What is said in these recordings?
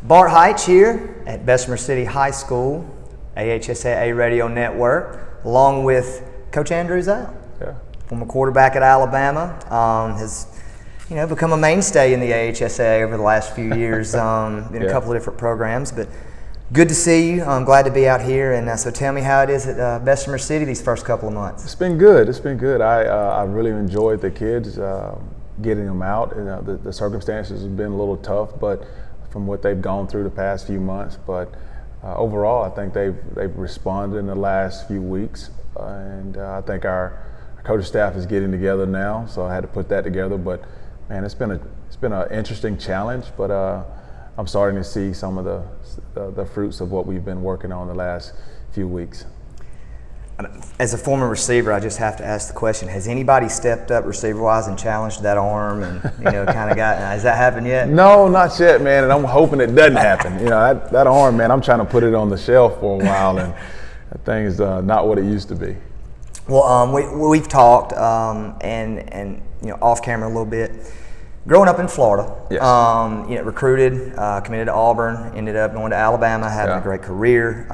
Bart Heitch here at Bessemer City High School, AHSAA Radio Network, along with Coach Andrew Zhao, former quarterback at Alabama, has become a mainstay in the AHSAA over the last few years in a couple of different programs. But good to see you. I'm glad to be out here. And so tell me how it is at Bessemer City these first couple of months. It's been good. I really enjoyed the kids, getting them out. The circumstances have been a little tough, but from what they've gone through the past few months. But overall, I think they've responded in the last few weeks. And I think our coaching staff is getting together now, so I had to put that together. But man, it's been an interesting challenge, but I'm starting to see some of the fruits of what we've been working on the last few weeks. As a former receiver, I just have to ask the question: has anybody stepped up receiver-wise and challenged that arm, and kind of got? Has that happened yet? No, not yet, man. And I'm hoping it doesn't happen. That arm, man. I'm trying to put it on the shelf for a while, and that thing is not what it used to be. Well, we've talked and off camera a little bit. Growing up in Florida, yes. Recruited, committed to Auburn, ended up going to Alabama, having a great career.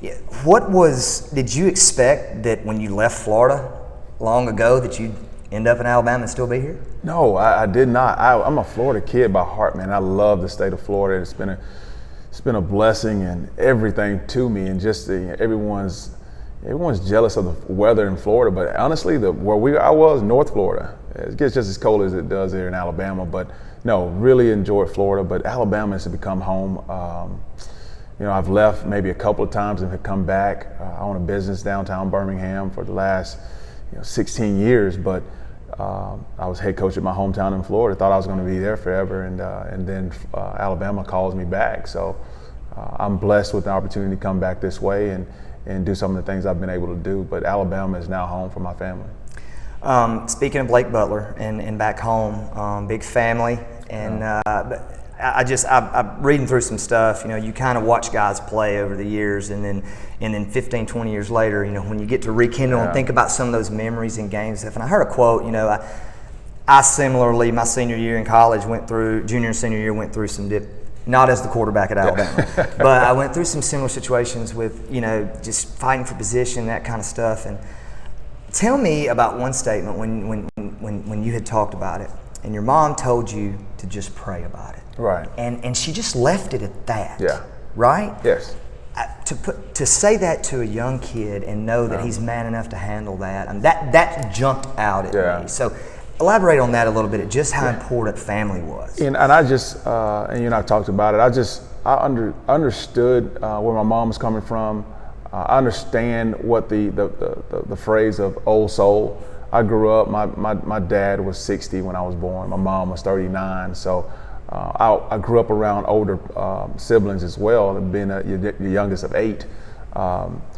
Did you expect that when you left Florida long ago that you'd end up in Alabama and still be here? No, I did not. I'm a Florida kid by heart, man. I love the state of Florida. It's been a blessing and everything to me, and just everyone's jealous of the weather in Florida, but honestly, I was North Florida. It gets just as cold as it does here in Alabama, but no, really enjoyed Florida. But Alabama has become home. I've left maybe a couple of times and have come back. I own a business downtown Birmingham for the last 16 years, but I was head coach at my hometown in Florida. Thought I was going to be there forever, and then Alabama calls me back. So I'm blessed with the opportunity to come back this way and do some of the things I've been able to do. But Alabama is now home for my family. Speaking of Blake Butler and back home, big family, and I'm reading through some stuff. You kind of watch guys play over the years, and then 15, 20 years later, when you get to rekindle and think about some of those memories and games stuff. And I heard a quote. I similarly, my senior year in college junior and senior year went through some not as the quarterback at Alabama, but I went through some similar situations with, just fighting for position, that kind of stuff. And tell me about one statement when you had talked about it, and your mom told you to just pray about it. Right. And she just left it at that. Yeah. Right? Yes. To say that to a young kid and know that he's man enough to handle that, that jumped out at me. So elaborate on that a little bit, just how important family was. And I just, I talked about it. I understood where my mom was coming from. I understand what the phrase of old soul. I grew up, my dad was 60 when I was born. My mom was 39. So I grew up around older siblings as well, being the youngest of 8.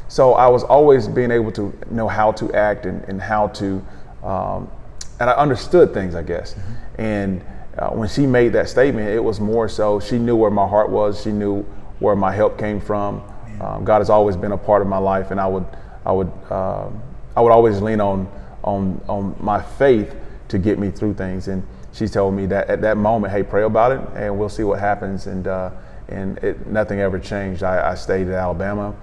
So I was always being able to know how to act and how to, and I understood things, I guess. Mm-hmm. And when she made that statement, it was more so she knew where my heart was. She knew where my help came from. God has always been a part of my life, and I would always lean on my faith to get me through things. And she told me that at that moment, hey, pray about it, and we'll see what happens. And nothing ever changed. I stayed at Alabama.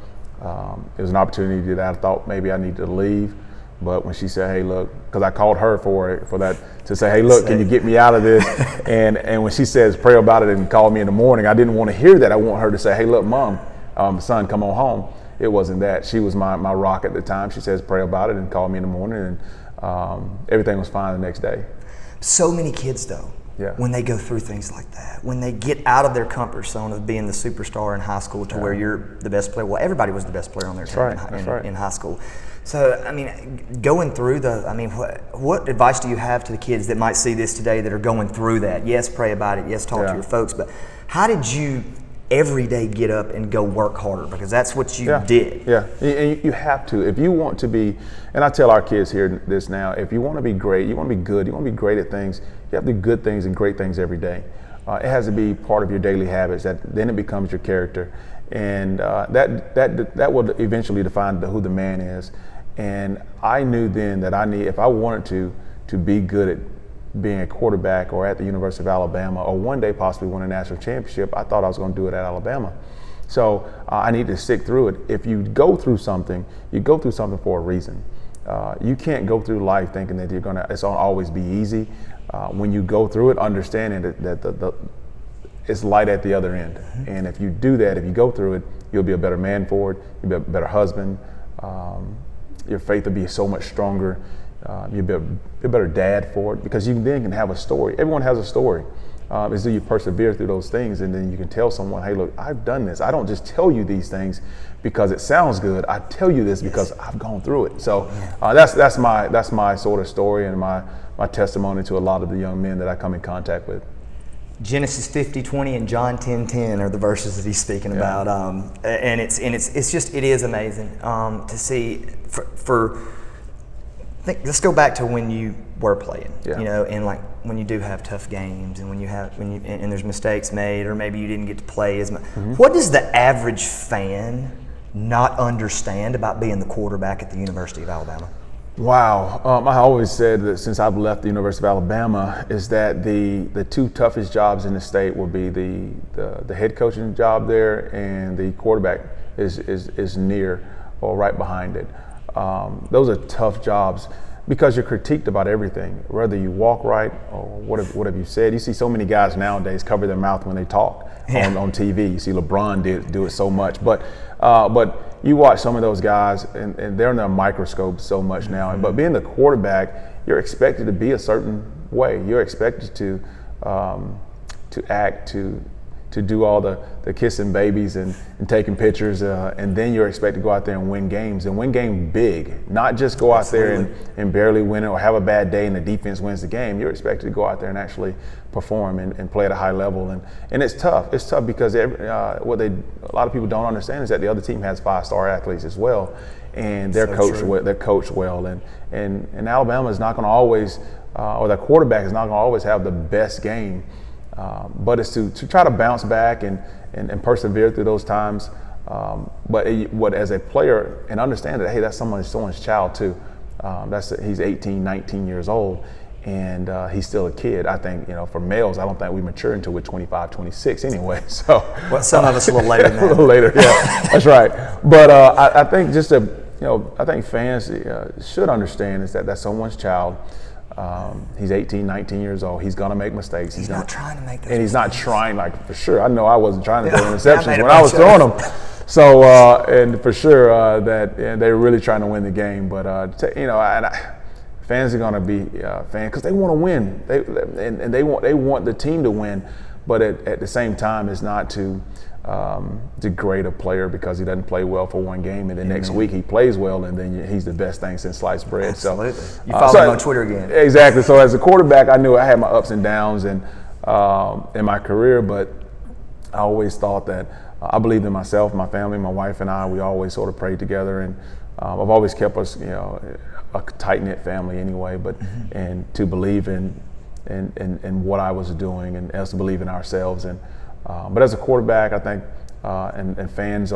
It was an opportunity that I thought maybe I needed to leave. But when she said, hey, look, because I called her for that, to say, hey, look, can you get me out of this? and when she says pray about it and call me in the morning, I didn't want to hear that. I want her to say, hey, look, Mom, son, come on home. It wasn't that. She was my rock at the time. She says pray about it and call me in the morning, and everything was fine the next day. So many kids, though, when they go through things like that, when they get out of their comfort zone of being the superstar in high school to where you're the best player. Well, everybody was the best player on their team in high school. So, going through what advice do you have to the kids that might see this today that are going through that? Yes, pray about it. Yes, talk to your folks. But how did you every day get up and go work harder? Because that's what you did. Yeah, and you have to. If you want to be, and I tell our kids here this now, if you want to be great, you want to be good, you want to be great at things, you have to do good things and great things every day. It has to be part of your daily habits. Then it becomes your character. And that will eventually define who the man is. And I knew then that if I wanted to be good at being a quarterback or at the University of Alabama, or one day possibly win a national championship. I thought I was going to do it at Alabama. So I need to stick through it. If you go through something, you go through something for a reason. You can't go through life thinking that it's going to always be easy. When you go through it, understanding that it's light at the other end. Mm-hmm. And if you do that, if you go through it, you'll be a better man for it. You'll be a better husband. Your faith will be so much stronger. You'll be a better dad for it, because you then can have a story. Everyone has a story. Is that you persevere through those things, and then you can tell someone, hey, look, I've done this. I don't just tell you these things because it sounds good. I tell you this because I've gone through it. So that's my sort of story and my testimony to a lot of the young men that I come in contact with. Genesis 50:20 and John 10:10 are the verses that he's speaking about, and it is amazing to see. Let's go back to when you were playing, and like when you do have tough games, and and there's mistakes made, or maybe you didn't get to play as much. Mm-hmm. What does the average fan not understand about being the quarterback at the University of Alabama? Wow, I always said that since I've left the University of Alabama, is that the two toughest jobs in the state will be the head coaching job there, and the quarterback is near or right behind it. Those are tough jobs because you're critiqued about everything, whether you walk right or what have you said. You see so many guys nowadays cover their mouth when they talk on TV. You see LeBron do it so much, but you watch some of those guys and they're in a microscope so much now. Mm-hmm. But being the quarterback, you're expected to be a certain way. You're expected to act, to do all the kissing babies and taking pictures, and then you're expected to go out there and win games big, not just go out there and barely win it or have a bad day and the defense wins the game. You're expected to go out there and actually perform and play at a high level, and it's tough. It's tough because a lot of people don't understand is that the other team has 5-star athletes as well, and they're coached well, and Alabama is not going to always, or their quarterback is not going to always have the best game. But it's to try to bounce back and persevere through those times. But as a player, and understand that, hey, that's someone's child too. He's 18, 19 years old, and he's still a kid. I think, for males, I don't think we mature until we're 25, 26 anyway. So some of us a little later than that. A little later, yeah, that's right. But I think I think fans should understand is that that's someone's child. He's 18, 19 years old. He's going to make mistakes. He's not trying to make those And he's mistakes. not trying, for sure. I know I wasn't trying to throw interceptions when I was throwing them. So, and for sure that they're really trying to win the game. But, fans are going to be fans because they want to win. They want the team to win. But at the same time, it's not to degrade a player because he doesn't play well for one game, and then next week he plays well, and then he's the best thing since sliced bread. Absolutely. So you follow him on Twitter again. Exactly. So as a quarterback, I knew I had my ups and downs in my career, but I always thought that I believed in myself, my family, my wife and I. We always sort of prayed together, and I've always kept us, a tight-knit family anyway. But and to believe in what I was doing, and us to believe in ourselves. And but as a quarterback, I think, and fans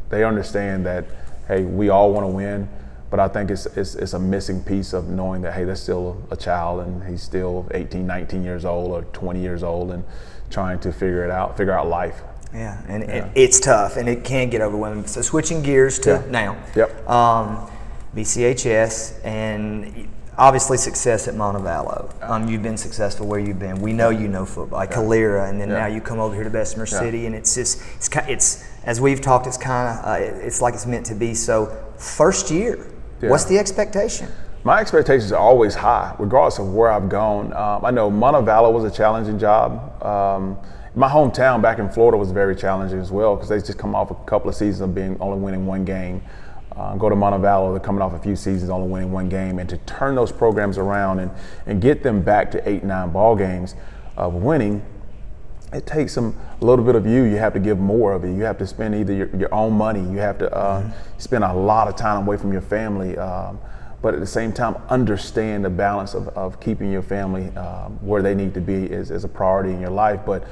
they understand that, hey, we all want to win, but I think it's a missing piece of knowing that, hey, there's still a child, and he's still 18, 19 years old or 20 years old, and trying to figure out life. Yeah, and it's tough, and it can get overwhelming. So switching gears to now, BCHS, and obviously success at Montevallo. You've been successful where you've been. We know you know football, like Calera, and then now you come over here to Bessemer City, and it's just it's as we've talked, it's kind of it's like it's meant to be. So first year, what's the expectation? My expectations are always high, regardless of where I've gone. I know Montevallo was a challenging job. My hometown back in Florida was very challenging as well because they just come off a couple of seasons of only winning one game. Go to Montevallo, they're coming off a few seasons only winning one game, and to turn those programs around and get them back to 8-9 ball games of winning, it takes a little bit of you. You have to give more of it. You have to spend either your own money. You have to spend a lot of time away from your family, but at the same time understand the balance of keeping your family where they need to be is a priority in your life. But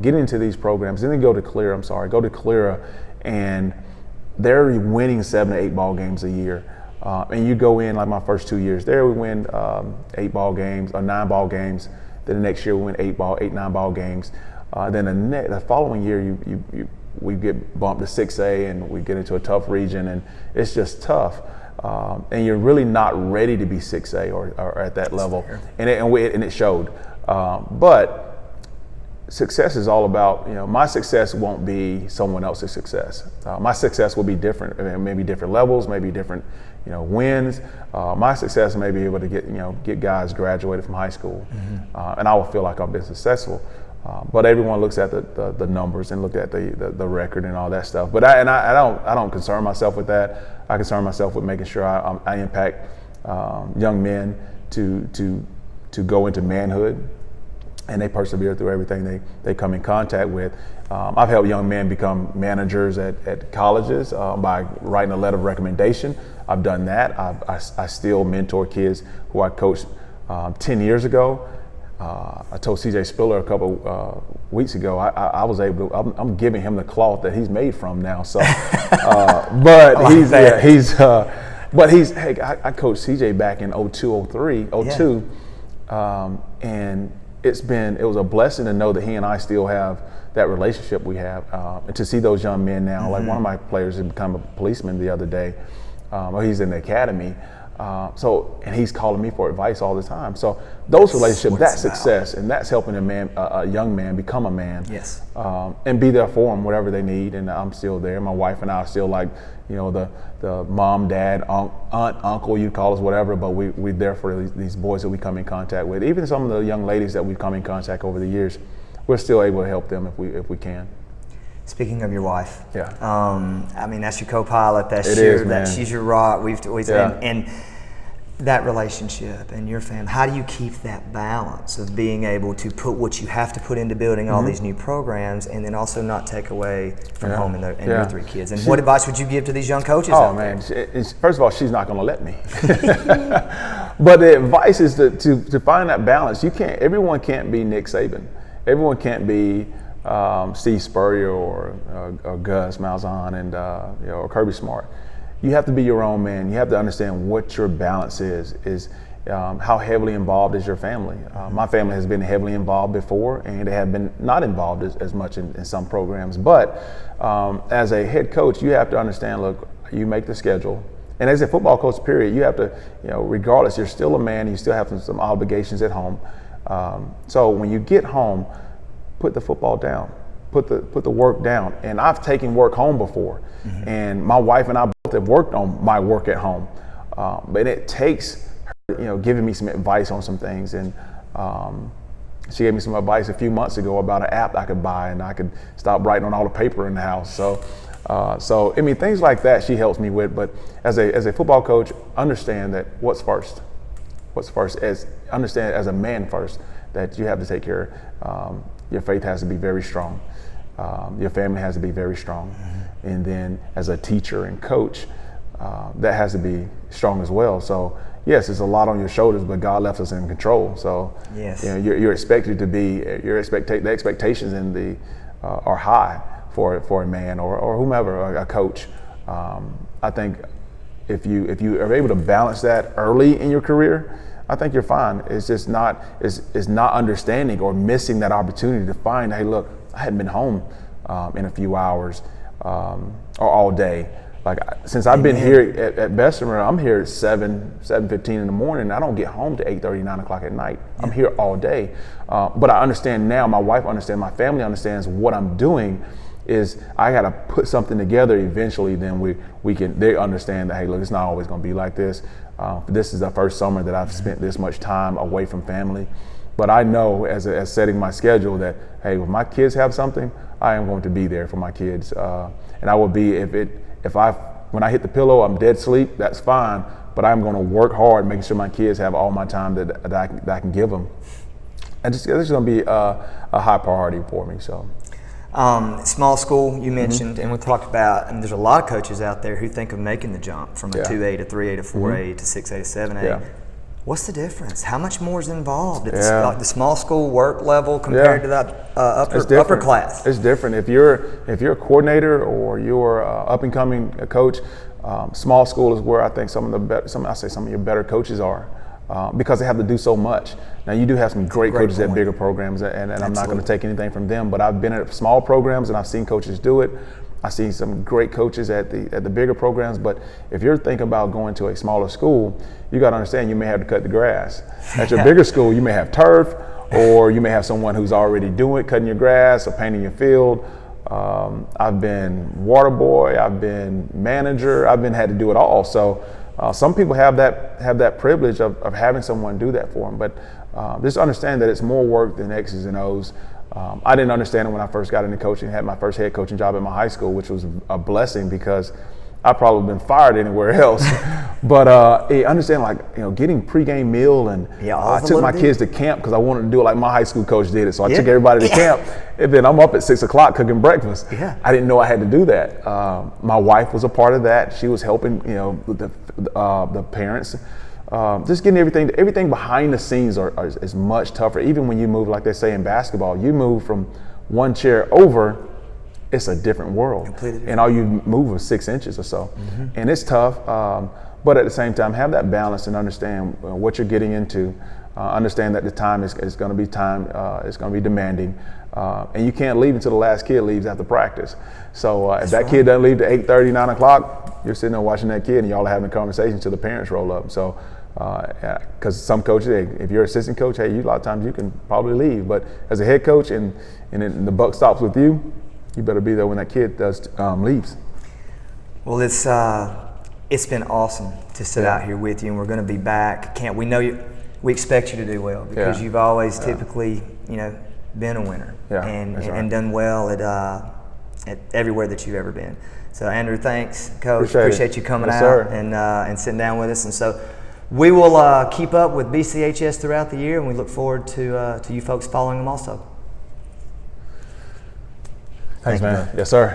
getting into these programs, and then go to Calera, and they're winning 7 to 8 ball games a year. And you go in, like my first 2 years there, we win 8 ball games or 9 ball games. Then the next year we win 9 ball games. Then the following year we get bumped to 6A and we get into a tough region, and it's just tough. And you're really not ready to be 6A or at that level, and it showed. But success is all about, my success won't be someone else's success. My success will be different, maybe different levels, maybe different, wins. My success may be able to get guys graduated from high school, and I will feel like I've been successful. But everyone looks at the numbers and look at the record and all that stuff. But I don't concern myself with that. I concern myself with making sure I impact young men to go into manhood, and they persevere through everything they come in contact with. I've helped young men become managers at colleges by writing a letter of recommendation. I've done that. I still mentor kids who I coached 10 years ago. I told CJ Spiller a couple weeks ago, I was able to, I'm giving him the cloth that he's made from now. So, but I coached CJ back in 02, 03, 02. And it was a blessing to know that he and I still have that relationship we have, and to see those young men now. Like one of my players had become a policeman the other day, he's in the academy. And he's calling me for advice all the time. So those relationships, that success, and that's helping a young man become a man. Yes. And be there for them, whatever they need. And I'm still there. My wife and I are still like, the mom, dad, aunt, uncle, you call us whatever, but we're there for these boys that we come in contact with. Even some of the young ladies that we've come in contact over the years, we're still able to help them if we can. Speaking of your wife, yeah. That's your co-pilot. She's your rock. And that relationship and your family. How do you keep that balance of being able to put what you have to put into building all these new programs, and then also not take away from home and your 3 kids? And what advice would you give to these young coaches? Oh man, first of all, she's not going to let me. But the advice is to find that balance. Everyone can't be Nick Saban. Everyone can't be Steve Spurrier or Gus Malzahn or Kirby Smart. You have to be your own man. You have to understand what your balance is how heavily involved is your family. My family has been heavily involved before, and they have been not involved as much in some programs. But as a head coach, you have to understand, look, you make the schedule. And as a football coach, period, you have to, regardless, you're still a man, you still have some obligations at home. So when you get home, put the football down, put the work down. And I've taken work home before, and my wife and I both have worked on my work at home. But it takes her, giving me some advice on some things. And she gave me some advice a few months ago about an app I could buy, and I could stop writing on all the paper in the house. So things like that she helps me with. But as a football coach, understand that what's first, understand as a man first, that you have to take care. Your faith has to be very strong. Your family has to be very strong. And then as a teacher and coach, that has to be strong as well. So yes, it's a lot on your shoulders, but God left us in control. So yes, you're expected to be, the expectations are high for a man or whomever, a coach. I think if you are able to balance that early in your career, I think you're fine. It's just not understanding or missing that opportunity to find, hey, look, I hadn't been home in a few hours or all day. Like since I've been here at Bessemer, I'm here at 7:15 in the morning. I don't get home to 8:30, 9 o'clock at night. I'm here all day. But I understand now, my wife understands, my family understands what I'm doing is I got to put something together eventually. Then they understand that, hey, look, it's not always going to be like this. This is the first summer that I've spent this much time away from family. But I know as setting my schedule that, hey, if my kids have something, I am going to be there for my kids. And I will be, when I hit the pillow, I'm dead asleep, that's fine. But I'm going to work hard making sure my kids have all my time that I can give them. And this is going to be a high priority for me. So. Small school, you mentioned, and we talked about, there's a lot of coaches out there who think of making the jump from a 2A to 3A to 4A to 6A to 7A. Yeah. What's the difference? How much more is involved? It's like the small school work level compared to that upper class. It's different. If you're a coordinator or you're up and coming coach, Small school is where I think some of your better coaches are. Because they have to do so much. Now you do have some great coaches at bigger programs, and I'm not going to take anything from them. But I've been at small programs and I've seen coaches do it. I've seen some great coaches at the bigger programs. But if you're thinking about going to a smaller school, you got to understand you may have to cut the grass. At your bigger school, you may have turf, or you may have someone who's already cutting your grass or painting your field. I've been water boy, I've been manager, had to do it all. So. Some people have that privilege of having someone do that for them, but just understand that it's more work than X's and O's. I didn't understand it when I first got into coaching, had my first head coaching job at my high school, which was a blessing because I'd probably been fired anywhere else. But understand, getting pregame meal, and I took my kids to camp because I wanted to do it like my high school coach did it. So I took everybody to camp, and then I'm up at 6 o'clock cooking breakfast. Yeah. I didn't know I had to do that. My wife was a part of that. She was helping, the parents. Just getting everything behind the scenes is much tougher. Even when you move, like they say in basketball, you move from one chair over. It's a different world. Completely different. And all you move is 6 inches or so. Mm-hmm. And it's tough, but at the same time, have that balance and understand what you're getting into. Understand that the time is going to be it's going to be demanding. And you can't leave until the last kid leaves after practice. So if that kid doesn't leave to 8:30, 9 o'clock, you're sitting there watching that kid and y'all are having a conversation until the parents roll up. So, because some coaches, if you're an assistant coach, a lot of times you can probably leave. But as a head coach and the buck stops with you, you better be there when that kid leaves. Well, it's been awesome to sit out here with you, and we're going to be back. We know you. We expect you to do well because you've always typically, been a winner and done well at everywhere that you've ever been. So, Andrew, thanks, Coach. Appreciate you coming out and sitting down with us. And so, we will keep up with BCHS throughout the year, and we look forward to you folks following them also. Thanks, man. Yes, sir.